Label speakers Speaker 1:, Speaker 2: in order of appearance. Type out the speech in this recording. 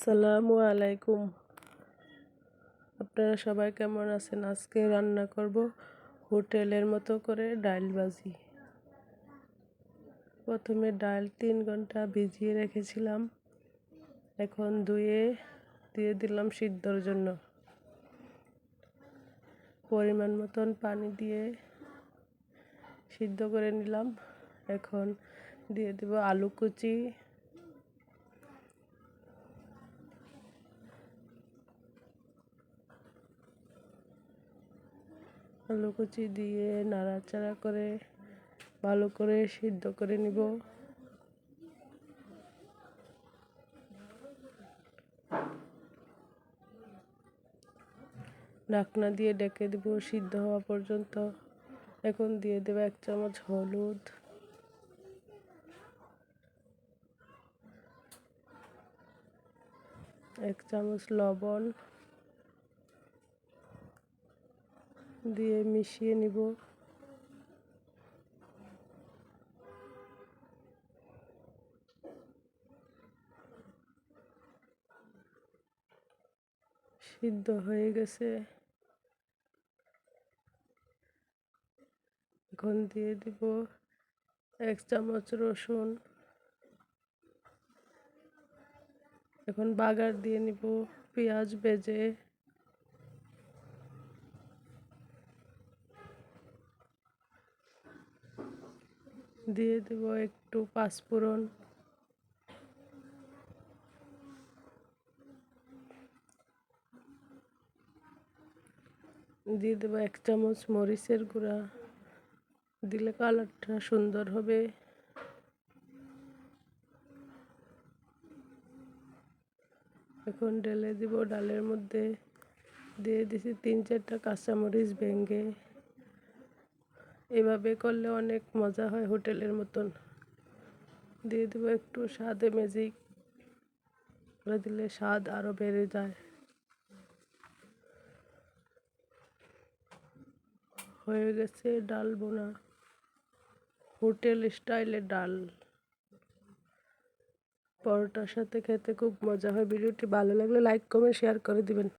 Speaker 1: আসসালামু আলাইকুম। আপনারা সবাই কেমন আছেন? আজকে রান্না করব হোটেলের মতো করে ডাল ভাজি। প্রথমে ডাল 3 ঘন্টা ভিজিয়ে রেখেছিলাম, এখন ধুয়ে দিয়ে দিলাম সিদ্ধর জন্য। পরিমাণ মতন পানি দিয়ে সিদ্ধ করে নিলাম। এখন দিয়ে দেব আলু কুচি, আলু কুচি দিয়ে নাড়াচাড়া করে ভালো করে সিদ্ধ করে নিব। ঢাকনা দিয়ে ঢেকে দেব সিদ্ধ হওয়া পর্যন্ত। এখন দিয়ে দেব 1 চামচ হলুদ, 1 চামচ লবণ দিয়ে মিশিয়ে নিব। সিদ্ধ হয়ে গেছে, এখন দিয়ে দিব 1 চামচ রসুন। এখন বাগার দিয়ে নিব পেঁয়াজ ভেজে, দিয়ে দেব একটু পাঁচফোড়ন, দিয়ে দেব 1 চামচ মরিচের গুঁড়া, দিলে কালারটা সুন্দর হবে। এখন ঢেলে দিব ডালের মধ্যে, দিয়ে দিছি 3-4টা কাঁচামরিচ ভেঙে। এভাবে করলে অনেক মজা হয় হোটেলের মতন। দিয়ে দেব একটু স্বাদে ম্যাজিক, দিলে স্বাদ আরো বেড়ে যায়। হয়ে গেছে ডাল বোনা, হোটেল স্টাইলের ডাল। পরোটার সাথে খেতে খুব মজা হয়। ভিডিওটি ভালো লাগলে লাইক কমেন্ট শেয়ার করে দিবেন।